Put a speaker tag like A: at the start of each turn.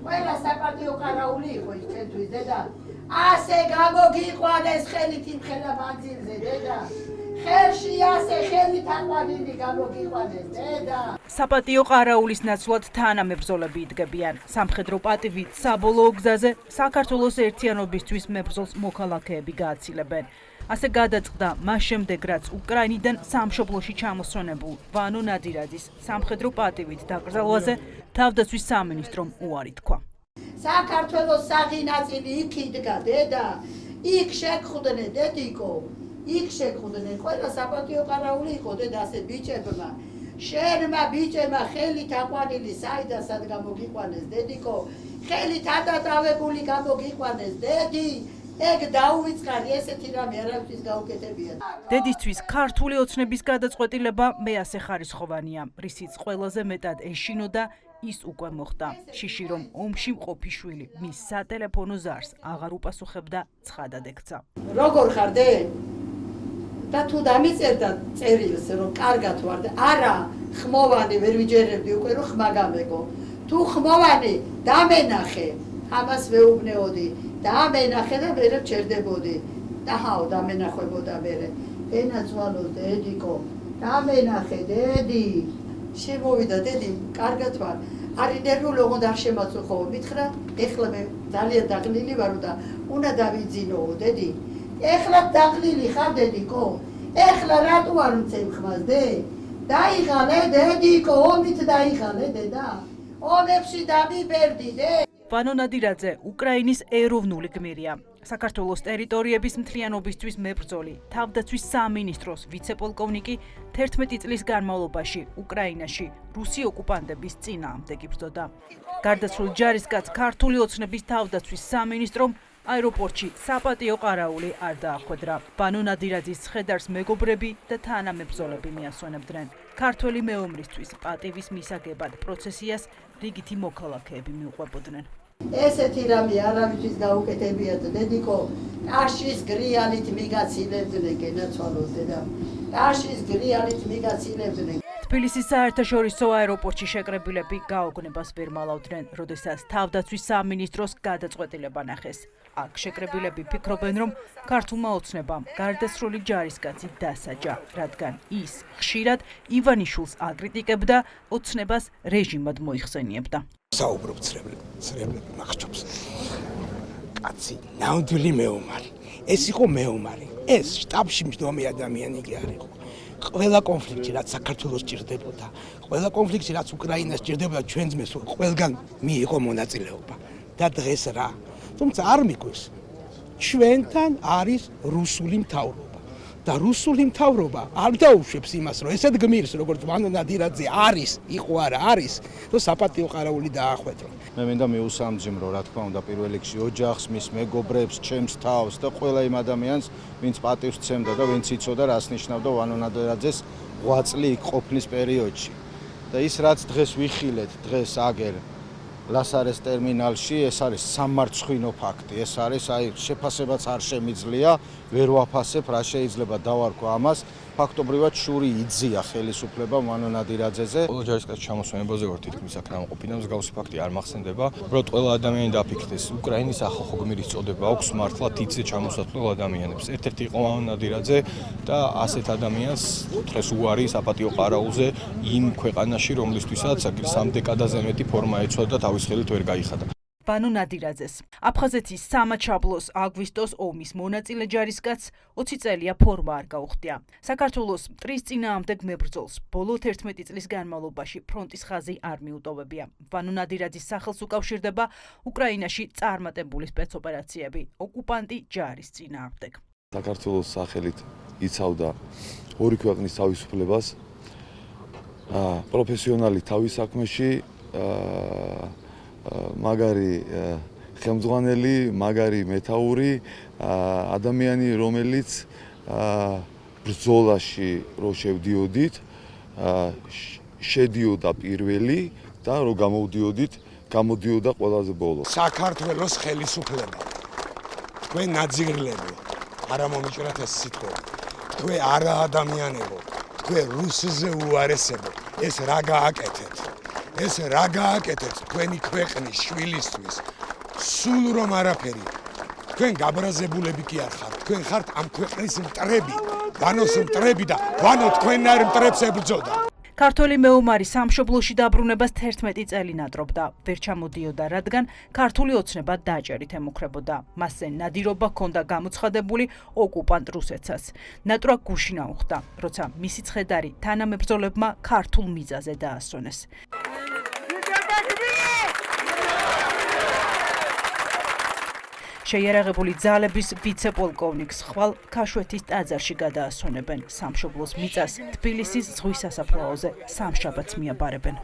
A: ყველა საპატიო ყარაული იყო ის ჩვენთვის დედა. ასე გამოგიყვანეს ხელით იმ ხელაფანძილზე დედა. ხელში ასე ხელით აყვანილი გამოგიყვანეს დედა.
B: საპატიო ყარაულის ნაცვლად თანამებრძოლები იდგებიან. სამხედრო პატივით საბოლოო გზაზე საქართველოს ერთიანობისთვის მებრძოლს მოქალაქეები გააცილებენ. ასე გადაწყდა მას შემდეგ, რაც უკრაინიდან სამშობლოში ჩამოსვენებულ ვანო ნადირაძის სამხედრო პატივით დაკრძალვაზე თავდაცვის სამინისტრომ უარი თქვა.
A: საქართველოს საღი ნაწილი იქ იდგა დედა. იქ შეგხვდნენ დედიკო. იქ შეგხვდნენ ყველა საპატიო ყარაული იყო დედა ასე ბიჭებმა. შენმა ბიჭებმა ხელით აყვანილი საიდანსად გამოგიყვანეს დედიკო. ხელით ადატავებული გამოგიყვანეს დედი. ეგ დაუვიწყარი ესეთი რამე არავის გაუკეთებია.
B: დედისთვის ქართული ოცნების გადაწყვეტილება მეასე ხარისხოვანია, რისიც ყველაზე მეტად ეშინოდა ის უკვე მოხდა. შიში რომ ომში მყოფი შვილი მის სატელეფონო ზარს აღარ უპასუხებდა, ცხადად ექცა.
A: როგორ ხარ დე? და თუ დამიწერდა წერილს რომ კარგად ვარ და არა ხმოვანი ვერ ვიჯერებდი უკვე რომ ხმა გამეგო. თუ ხმოვანი დამენახე, ამას ვეუბნეოდი. დამენახე და ვერ ჩერდებოდი. დაჰაო დამენახვებოდა მერე. ენაცვალოს დედიკო. დამენახე დედი. შემოვიდა დედი, კარგად ვარ. არი ნერვული ოღონდ არ შემაწუხო, მითხრა, ეხლა მე ძალიან დაღლილი ვარ და უნდა დავიძინოო დედი. ეხლა დაღლილი ხარ დედიკო. ეხლა რატო არ მცემ ხმას დე? დაიღალე დედიკო, ომით დაიღალე დედა. ომებში დამიბერდი დე.
B: ვანო ნადირაძე უკრაინის ეროვნული გმირია. საქართველოს ტერიტორიების მთლიანობისთვის მებრძოლი, თავდაცვის სამინისტროს ვიცე-პოლკოვნიკი 11 წლის განმავლობაში უკრაინაში რუსი ოკუპანტების წინააღმდეგ იბრძოდა. გარდაცვლილ ჯარისკაცს ქართული ოცნების თავდაცვის სამინისტრომ აეროპორტში საპატიო ყარაული არ დაახვედრა. ვანო ნადირაძის ცხედარს მეგობრები და თანამებრძოლები მიასვენებდნენ. ქართველი მეომრისთვის პატივის მისაგებად პროცესიას რიგითი მოქალაქეები მიუყვებოდნენ.
A: ესეთი რამე არავისთვის გაუკეთებიათ დედიკო. ტაშის გრიალით მიგაცილებდნენ გენაცვალოს დედა. ტაშის გრიალით მიგაცილებდნენ.
B: თბილისის საერთაშორისო აეროპორტში შეკრებილები გაოგნებას ვერ მალავდნენ, როდესაც თავდაცვის სამინისტროს გადაწყვეტილება ნახეს. აქ შეკრებილები ფიქრობენ, რომ ქართულმა ოცნებამ გარდაცვლილი ჯარისკაცი დასაჯა, რადგან ის ხშირად ივანიშვილს აკრიტიკებდა, ოცნებას რეჟიმად მოიხსენიებდა.
C: საუბრობ ცრებლები მახჩობს. კაცი, ნამდვილი მეომარი. ეს იყო მეომარი. ეს შტაბში მჯდომი ადამიანი კი არ იყო. ყველა კონფლიქტი, რაც საქართველოს ჭირდებოდა, ყველა კონფლიქტი, რაც უკრაინას ჭირდებოდა, ჩვენ ძმეს ყველგან მიიღო მონაწილეობა. და დღეს რა? თუმცა არ მიგვეს. ჩვენთან არის რუსული მთავრობა. და რუსული მთავრობა არ დაუშვებს იმას, რომ ესეთ გმირს, როგორც ვანო ნადირაძე არის, იყო არა არის, რომ საპატიო ყარაული დაახვედრო.
D: მე მინდა მიუსამძიმრო, რა თქმა უნდა, პირველ რიგში ოჯახს, მის მეგობრებს, ჩემს თავს და ყველა იმ ადამიანს, ვინც პატივს სცემდა და ვინც იცოდა, რას ნიშნავდა ვანო ნადირაძეს ღვაწლი იქ ყოფნის პერიოდში. და ის რაც დღეს ვიხილეთ, დღეს აგერ ლასარეს ტერმინალში, ეს არის სამარცხვინო ფაქტი. ეს არის, შეფასებაც არ შემიძლია, ვერ ვაფასებ, რა შეიძლება დავარქვა ამას. ფაქტობრივად შური იძია ხელისუფლება ვანო ნადირაძეზე.
E: ყველა ჯარისკაცის ჩამოსვენებაზე ვარ თითქმის აქ ნამყოფი და მსგავსი ფაქტი არ მახსენდება. უბრალოდ ყველა ადამიანი დაფიქრდეს, უკრაინის ახალ გმირის წოდება აქვს მართლა თითზე ჩამოსასვლელ ადამიანებს. ერთ-ერთი იყო ვანო ნადირაძე და ასეთ ადამიანს დღეს უარი საპატიო ყარაულზე იმ ქვეყანაში, რომლისთვისაც სამ დეკადაზე მეტი ფორმა ეცოდა და თავის ხელით ვერ გაიხადა.
B: ვანო ნადირაძეს. აფხაზეთის სამაჩაბლოს აგვისტოს ომის მონაწილე ჯარისკაცს 20 წელია ფორმა არ გაუხდია. საქართველოს მტრის წინააღმდეგ მებრძოლს ბოლო 11 წლის განმავლობაში ფრონტის ხაზი არ მიუტოვებია. ვანო ნადირაძის სახელს უკავშირდება უკრაინაში წარმატებული სპეცოპერაციები ოკუპანტი ჯარის წინააღმდეგ.
F: საქართველოს სახელით იცავდა ორი ქვეყნის თავისუფლებას, პროფესიონალი თავის საქმეში, მაგარი ხელმძღვანელი, მაგარი მეთაური, ადამიანი, რომელიც ბრძოლაში რო შევდიოდით, შედიოდა პირველი და რო გამოდიოდა ყველაზე ბოლო.
C: საქართველოს ხელისუფლება. თქვენ ნაძირლები, არა მომიჭრათ ეს სიტყვა. თქვენ არა ადამიანებო, თქვენ რუსზე უარესებო. ეს რა გააკეთეთ? ეს რა გააკეთებს თქვენი ქვეყნის შვილისთვის? სულ რომ არაფერი. თქვენ გაბრაზებულები კი არ ხართ. თქვენ ხართ ამ ქვეყნის მტრები, ვანოს მტრები და ვანო თქვენნაირ მტრებს ებრძოდა.
B: ქართველი მეომარი სამშობლოში დაბრუნებას 11 წელი ნატრობდა. ვერ ჩამოდიოდა, რადგან ქართული ოცნება დაჭერით ემუქრებოდა. მასზე ნადირობა ჰქონდა გამოცხადებული ოკუპანტ რუსეთსაც. ნატრა გუშინ აუხდა, როცა მისი ცხედარი თანამებრძოლებმა ქართულ მიწაზე დაასვენეს. შეიარაღებული ძალების ვიცე-პოლკოვნიკს ხვალ ქაშვეთის ტაძარში გადაასვენებენ. სამშობლოს მიწას თბილისის ზღვის სასაფლაოზე სამშაბათს მიაბარებენ.